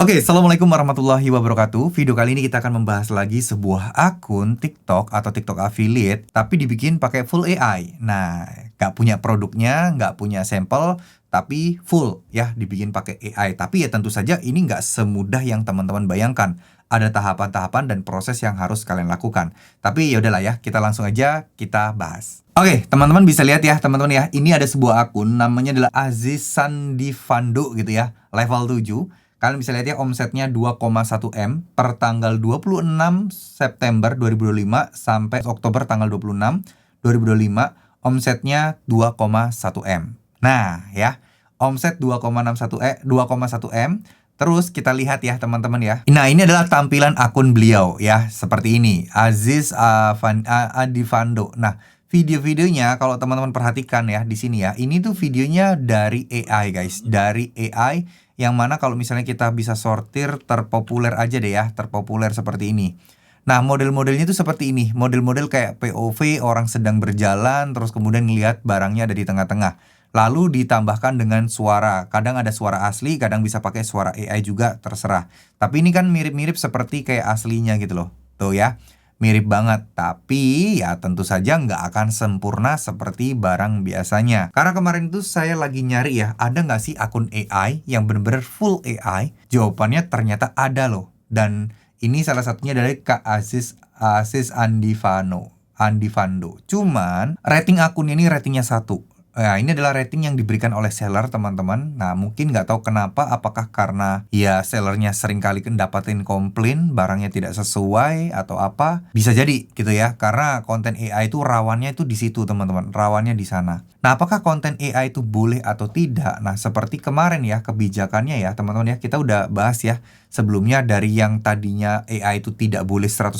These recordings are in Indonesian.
Oke, Assalamualaikum warahmatullahi wabarakatuh. Video kali ini kita akan membahas lagi sebuah akun TikTok atau TikTok affiliate, tapi dibikin pakai full AI. Nah, nggak punya produknya, nggak punya sampel, tapi full ya dibikin pakai AI. Tapi ya tentu saja ini nggak semudah yang teman-teman bayangkan. Ada tahapan-tahapan dan proses yang harus kalian lakukan. Tapi ya udahlah ya, kita langsung aja kita bahas. Oke, teman-teman bisa lihat ya, teman-teman ya. Ini ada sebuah akun namanya adalah Aziz Sandifando gitu ya, level 7. Kalian bisa lihat ya omsetnya 2,1 M per tanggal 26 September 2025 sampai Oktober tanggal 26 2025 omsetnya 2,1 M. Nah, ya. Omset 2,1 M. Terus kita lihat ya teman-teman ya. Nah, ini adalah tampilan akun beliau ya, seperti ini. Aziz Adivando. Nah, video-videonya kalau teman-teman perhatikan ya di sini ya, ini tuh videonya dari AI guys, dari AI yang mana kalau misalnya kita bisa sortir terpopuler aja deh ya, terpopuler seperti ini. Nah, model-modelnya tuh seperti ini, model-model kayak POV orang sedang berjalan, terus kemudian ngelihat barangnya ada di tengah-tengah. Lalu ditambahkan dengan suara, kadang ada suara asli, kadang bisa pakai suara AI juga, terserah. Tapi ini kan mirip-mirip seperti kayak aslinya gitu loh, tuh ya. Mirip banget, tapi ya tentu saja nggak akan sempurna seperti barang biasanya. Karena kemarin itu saya lagi nyari ya, ada nggak sih akun AI yang bener-bener full AI? Jawabannya ternyata ada loh. Dan ini salah satunya dari Kak Aziz Andivando. Cuman rating akunnya ini ratingnya 1. Nah, ini adalah rating yang diberikan oleh seller teman-teman. Nah, mungkin nggak tahu kenapa, apakah karena ya sellernya sering kali dapatin komplain, barangnya tidak sesuai atau apa. Bisa jadi gitu ya, karena konten AI itu rawannya itu di situ teman-teman, rawannya di sana. Nah, apakah konten AI itu boleh atau tidak? Nah, seperti kemarin ya, kebijakannya ya teman-teman ya, kita udah bahas ya sebelumnya dari yang tadinya AI itu tidak boleh 100%,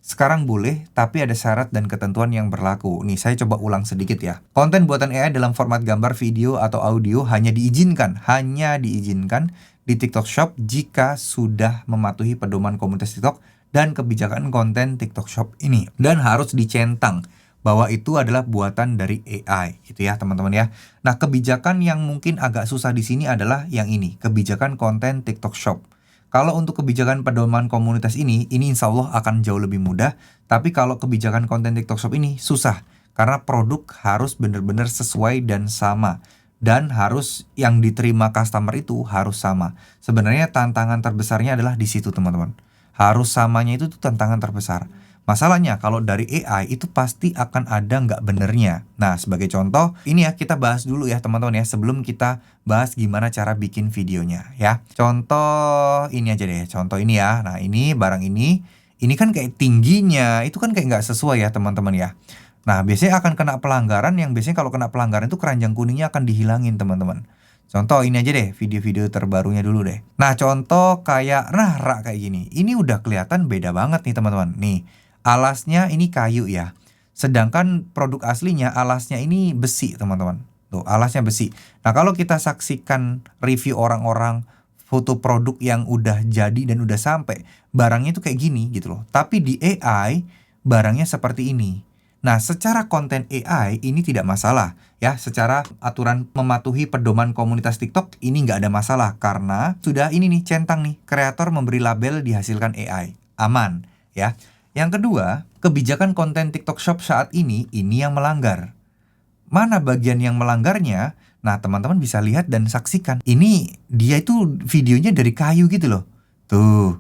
sekarang boleh, tapi ada syarat dan ketentuan yang berlaku. Nih, saya coba ulang sedikit ya. Konten buatan AI dalam format gambar, video, atau audio hanya diizinkan di TikTok Shop jika sudah mematuhi pedoman komunitas TikTok dan kebijakan konten TikTok Shop ini. Dan harus dicentang bahwa itu adalah buatan dari AI gitu ya teman-teman ya. Nah, kebijakan yang mungkin agak susah di sini adalah yang ini, kebijakan konten TikTok Shop. Kalau untuk kebijakan pedoman komunitas ini insya Allah akan jauh lebih mudah. Tapi kalau kebijakan konten TikTok Shop ini susah. Karena produk harus benar-benar sesuai dan sama. Dan harus yang diterima customer itu harus sama. Sebenarnya tantangan terbesarnya adalah di situ teman-teman. Harus samanya itu tuh tantangan terbesar. Masalahnya kalau dari AI itu pasti akan ada nggak benernya. Nah, sebagai contoh, ini ya kita bahas dulu ya teman-teman ya, sebelum kita bahas gimana cara bikin videonya ya. Contoh ini aja deh, contoh ini ya. Nah, ini barang ini kan kayak tingginya, itu kan kayak nggak sesuai ya teman-teman ya. Nah, biasanya akan kena pelanggaran, yang biasanya kalau kena pelanggaran itu keranjang kuningnya akan dihilangin teman-teman. Contoh ini aja deh, video-video terbarunya dulu deh. Nah, contoh kayak rak kayak gini. Ini udah kelihatan beda banget nih teman-teman. Nih, alasnya ini kayu ya. Sedangkan produk aslinya alasnya ini besi teman-teman. Tuh, alasnya besi. Nah, kalau kita saksikan review orang-orang foto produk yang udah jadi dan udah sampai, barangnya itu kayak gini gitu loh. Tapi di AI, barangnya seperti ini. Nah, secara konten AI ini tidak masalah ya. Secara aturan mematuhi pedoman komunitas TikTok ini nggak ada masalah. Karena sudah ini nih, centang nih. Kreator memberi label dihasilkan AI. Aman ya. Yang kedua, kebijakan konten TikTok Shop saat ini yang melanggar. Mana bagian yang melanggarnya? Nah, teman-teman bisa lihat dan saksikan. Ini dia itu videonya dari kayu gitu loh. Tuh,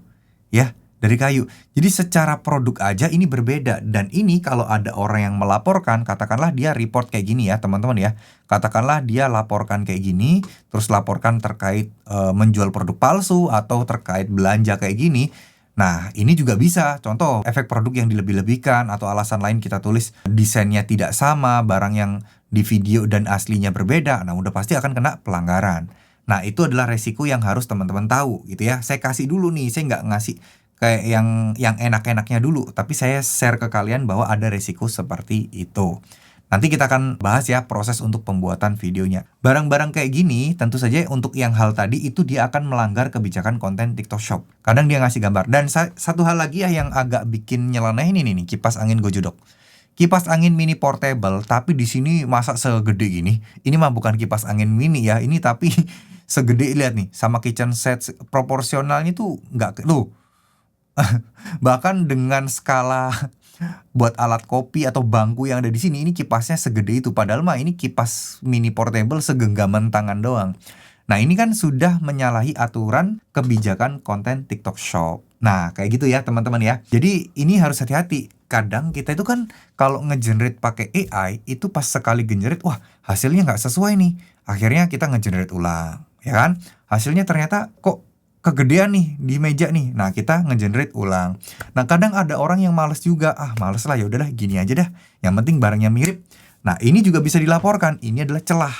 ya, dari kayu. Jadi secara produk aja ini berbeda. Dan ini kalau ada orang yang melaporkan, katakanlah dia report kayak gini ya teman-teman ya. Katakanlah dia laporkan kayak gini, terus laporkan terkait menjual produk palsu atau terkait belanja kayak gini. Nah, ini juga bisa. Contoh, efek produk yang dilebih-lebihkan atau alasan lain kita tulis desainnya tidak sama, barang yang di video dan aslinya berbeda. Nah, udah pasti akan kena pelanggaran. Nah, itu adalah resiko yang harus teman-teman tahu gitu ya. Saya kasih dulu nih, saya nggak ngasih kayak yang enak-enaknya dulu, tapi saya share ke kalian bahwa ada resiko seperti itu. Nanti kita akan bahas ya proses untuk pembuatan videonya. Barang-barang kayak gini tentu saja untuk yang hal tadi itu dia akan melanggar kebijakan konten TikTok Shop. Kadang dia ngasih gambar. Dan satu hal lagi ya yang agak bikin nyeleneh ini nih, kipas angin Gojodok. Kipas angin mini portable, tapi di sini masa segede gini. Ini mah bukan kipas angin mini ya, ini tapi segede, lihat nih, sama kitchen set proporsionalnya tuh nggak tuh. Bahkan dengan skala buat alat kopi atau bangku yang ada di sini, ini kipasnya segede itu. Padahal mah ini kipas mini portable segenggaman tangan doang. Nah, ini kan sudah menyalahi aturan kebijakan konten TikTok Shop. Nah, kayak gitu ya teman-teman ya. Jadi ini harus hati-hati. Kadang kita itu kan kalau ngegenerate pakai AI, itu pas sekali generate, wah hasilnya nggak sesuai nih. Akhirnya kita ngegenerate ulang, ya kan? Hasilnya ternyata kok kegedean nih di meja nih. Nah, kita ngegenerate ulang. Nah, kadang ada orang yang males juga. Ah, males lah, ya udahlah gini aja dah. Yang penting barangnya mirip. Nah, ini juga bisa dilaporkan. Ini adalah celah.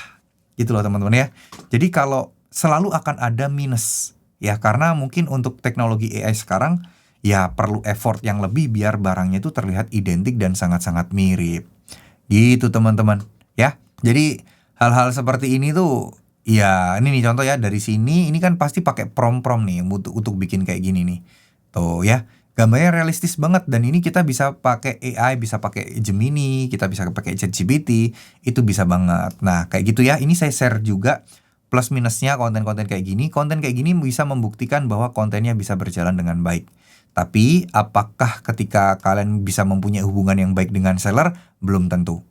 Gitu loh teman-teman ya. Jadi kalau selalu akan ada minus ya, karena mungkin untuk teknologi AI sekarang ya perlu effort yang lebih biar barangnya itu terlihat identik dan sangat-sangat mirip. Gitu teman-teman ya. Jadi hal-hal seperti ini tuh ya, ini nih contoh ya, dari sini ini kan pasti pakai prom-prom nih untuk bikin kayak gini nih. Tuh ya. Gambarnya realistis banget, dan ini kita bisa pakai AI, bisa pakai Gemini, kita bisa pakai ChatGPT, itu bisa banget. Nah, kayak gitu ya. Ini saya share juga plus minusnya konten-konten kayak gini. Konten kayak gini bisa membuktikan bahwa kontennya bisa berjalan dengan baik. Tapi apakah ketika kalian bisa mempunyai hubungan yang baik dengan seller? Belum tentu.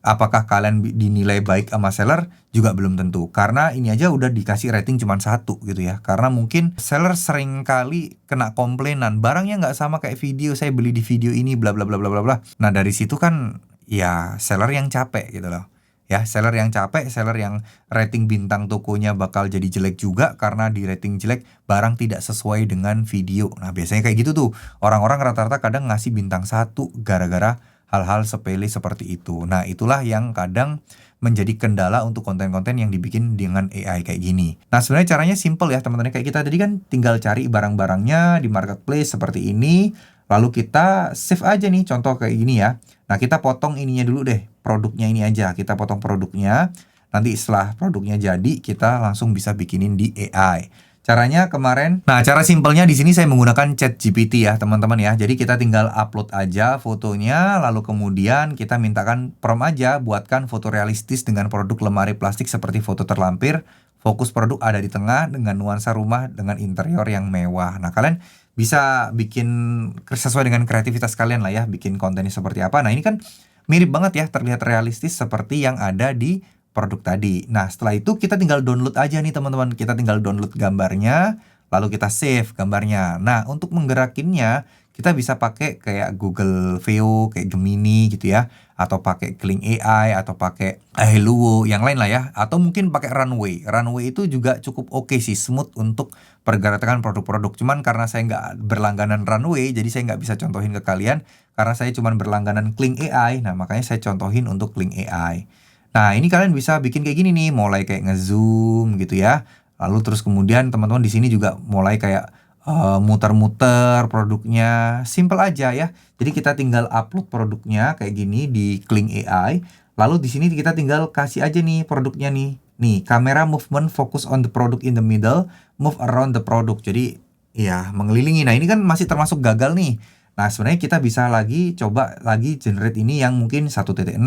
Apakah kalian dinilai baik sama seller? Juga belum tentu. Karena ini aja udah dikasih rating cuma 1 gitu ya. Karena mungkin seller sering kali kena komplainan, barangnya nggak sama kayak video, saya beli di video ini, bla bla bla bla bla bla. Nah, dari situ kan ya seller yang capek gitu loh. Ya, seller yang capek, seller yang rating bintang tokonya bakal jadi jelek juga karena di rating jelek barang tidak sesuai dengan video. Nah, biasanya kayak gitu tuh. Orang-orang rata-rata kadang ngasih bintang 1 gara-gara hal-hal sepele seperti itu. Nah, itulah yang kadang menjadi kendala untuk konten-konten yang dibikin dengan AI kayak gini. Nah, sebenarnya caranya simple ya teman-teman. Kayak kita tadi kan tinggal cari barang-barangnya di marketplace seperti ini. Lalu kita save aja nih, contoh kayak gini ya. Nah, kita potong ininya dulu deh. Produknya ini aja. Kita potong produknya. Nanti setelah produknya jadi, kita langsung bisa bikinin di AI. Caranya kemarin, nah cara simpelnya di sini saya menggunakan ChatGPT ya teman-teman ya. Jadi kita tinggal upload aja fotonya, lalu kemudian kita mintakan prompt aja, buatkan foto realistis dengan produk lemari plastik seperti foto terlampir. Fokus produk ada di tengah dengan nuansa rumah dengan interior yang mewah. Nah, kalian bisa bikin sesuai dengan kreativitas kalian lah ya, bikin kontennya seperti apa. Nah, ini kan mirip banget ya, terlihat realistis seperti yang ada di produk tadi. Nah, setelah itu kita tinggal download aja nih teman-teman. Kita tinggal download gambarnya, lalu kita save gambarnya. Nah, untuk menggerakinnya, kita bisa pakai kayak Google Veo, kayak Gemini gitu ya. Atau pakai Kling AI, atau pakai Helluo, yang lain lah ya. Atau mungkin pakai Runway. Runway itu juga cukup oke sih, smooth untuk pergerakan produk-produk. Cuman karena saya nggak berlangganan Runway, jadi saya nggak bisa contohin ke kalian. Karena saya cuman berlangganan Kling AI, nah makanya saya contohin untuk Kling AI. Nah, ini kalian bisa bikin kayak gini nih, mulai kayak ngezoom gitu ya. Lalu terus kemudian teman-teman di sini juga mulai kayak muter-muter produknya. Simple aja ya. Jadi kita tinggal upload produknya kayak gini di Kling AI. Lalu di sini kita tinggal kasih aja nih produknya nih. Nih, kamera movement focus on the product in the middle, move around the product. Jadi ya mengelilingi. Nah, ini kan masih termasuk gagal nih. Nah, sebenarnya kita bisa coba lagi generate ini yang mungkin 1.6,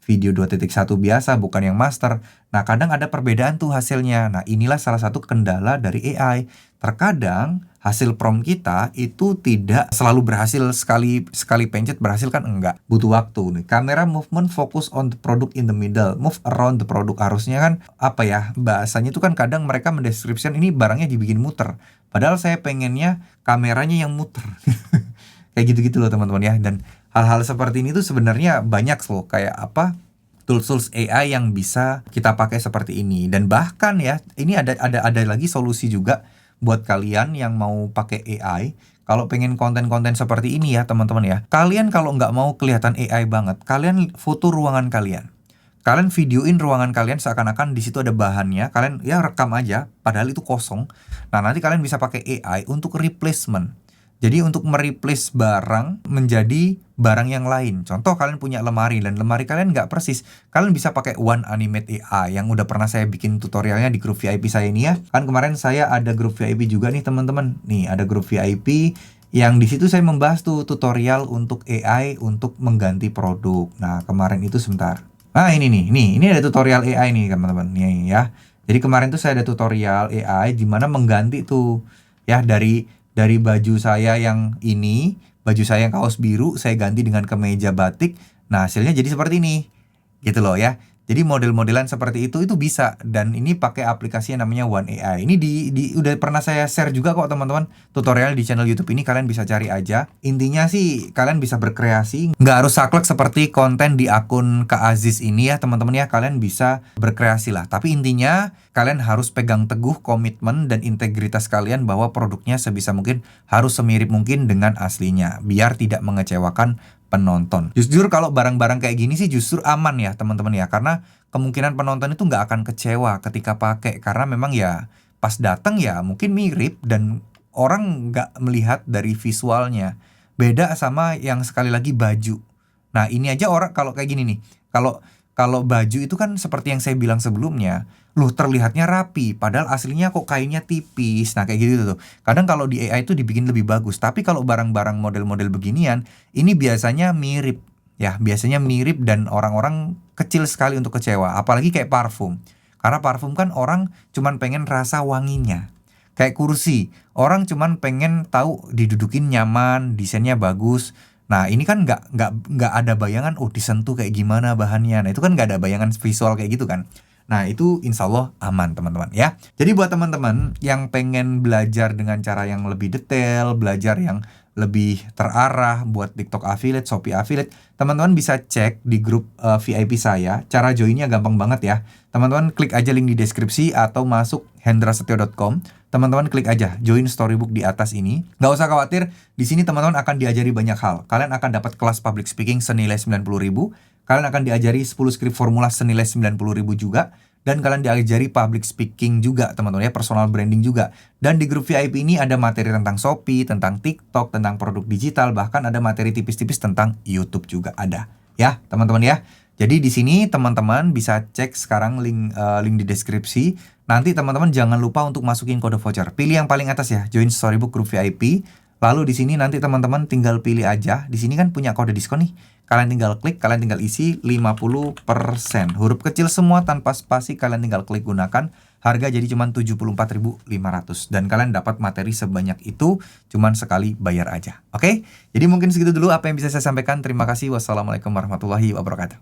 video 2.1 biasa, bukan yang master. Nah, kadang ada perbedaan tuh hasilnya. Nah, inilah salah satu kendala dari AI. Terkadang hasil prompt kita itu tidak selalu berhasil, sekali pencet berhasil kan, enggak. Butuh waktu nih. Kamera movement focus on the product in the middle, move around the product. Harusnya kan apa ya? Bahasanya itu kan kadang mereka mendeskripsikan ini barangnya dibikin muter. Padahal saya pengennya kameranya yang muter. Kayak gitu-gitu loh teman-teman ya. Dan hal-hal seperti ini tuh sebenarnya banyak loh, kayak apa, tools AI yang bisa kita pakai seperti ini. Dan bahkan ya, ini ada lagi solusi juga buat kalian yang mau pakai AI. Kalau pengen konten-konten seperti ini ya teman-teman ya, kalian kalau nggak mau kelihatan AI banget, kalian foto ruangan kalian. Kalian videoin ruangan kalian seakan-akan di situ ada bahannya, kalian ya rekam aja, padahal itu kosong. Nah, nanti kalian bisa pakai AI untuk replacement. Jadi untuk mereplace barang menjadi barang yang lain. Contoh kalian punya lemari dan lemari kalian nggak persis. Kalian bisa pakai One Animate AI yang udah pernah saya bikin tutorialnya di grup VIP saya ini ya. Kan kemarin saya ada grup VIP juga nih teman-teman. Nih ada grup VIP yang di situ saya membahas tuh tutorial untuk AI untuk mengganti produk. Nah, kemarin itu sebentar. Nah, ini ada tutorial AI nih teman-teman. Nih ya. Jadi kemarin tuh saya ada tutorial AI di mana mengganti tuh ya dari baju saya yang ini, baju saya yang kaos biru saya ganti dengan kemeja batik. Nah, hasilnya jadi seperti ini. Gitu loh ya. Jadi model-modelan seperti itu bisa, dan ini pakai aplikasi yang namanya One AI. Ini udah pernah saya share juga kok teman-teman, tutorial di channel YouTube ini, kalian bisa cari aja. Intinya sih kalian bisa berkreasi, nggak harus saklek seperti konten di akun Kak Aziz ini ya teman-teman ya. Kalian bisa berkreasi lah. Tapi intinya kalian harus pegang teguh komitmen dan integritas kalian bahwa produknya sebisa mungkin harus semirip mungkin dengan aslinya, biar tidak mengecewakan penonton. Jujur kalau barang-barang kayak gini sih justru aman ya teman-teman ya, karena kemungkinan penonton itu nggak akan kecewa ketika pakai, karena memang ya pas datang ya mungkin mirip dan orang nggak melihat dari visualnya. Beda sama yang sekali lagi baju. Nah ini aja orang kalau kayak gini nih, kalau kalau baju itu kan seperti yang saya bilang sebelumnya, loh terlihatnya rapi, padahal aslinya kok kainnya tipis. Nah kayak gitu tuh. Kadang kalau di AI itu dibikin lebih bagus, tapi kalau barang-barang model-model beginian, ini biasanya mirip. Ya, biasanya mirip dan orang-orang kecil sekali untuk kecewa. Apalagi kayak parfum. Karena parfum kan orang cuman pengen rasa wanginya. Kayak kursi, orang cuman pengen tahu didudukin nyaman, desainnya bagus. Nah, ini kan nggak ada bayangan, oh disentuh kayak gimana bahannya. Nah, itu kan nggak ada bayangan visual kayak gitu kan. Nah, itu insya Allah aman teman-teman ya. Jadi buat teman-teman yang pengen belajar dengan cara yang lebih detail, belajar yang lebih terarah buat TikTok affiliate, Shopee affiliate, teman-teman bisa cek di grup VIP saya. Cara joinnya gampang banget ya. Teman-teman klik aja link di deskripsi atau masuk hendrasetio.com. Teman-teman klik aja join storybook di atas ini. Nggak usah khawatir, di sini teman-teman akan diajari banyak hal. Kalian akan dapat kelas public speaking senilai 90.000. Kalian akan diajari 10 skrip formula senilai 90.000 juga. Dan kalian diajari public speaking juga teman-teman ya, personal branding juga. Dan di grup VIP ini ada materi tentang Shopee, tentang TikTok, tentang produk digital, bahkan ada materi tipis-tipis tentang YouTube juga ada. Ya teman-teman ya. Jadi di sini teman-teman bisa cek sekarang link di deskripsi. Nanti teman-teman jangan lupa untuk masukin kode voucher. Pilih yang paling atas ya, join Storybook Group VIP. Lalu di sini nanti teman-teman tinggal pilih aja. Di sini kan punya kode diskon nih. Kalian tinggal klik, kalian tinggal isi 50%. Huruf kecil semua tanpa spasi, kalian tinggal klik gunakan. Harga jadi cuma 74.500 dan kalian dapat materi sebanyak itu cuman sekali bayar aja. Oke? Jadi mungkin segitu dulu apa yang bisa saya sampaikan. Terima kasih. Wassalamualaikum warahmatullahi wabarakatuh.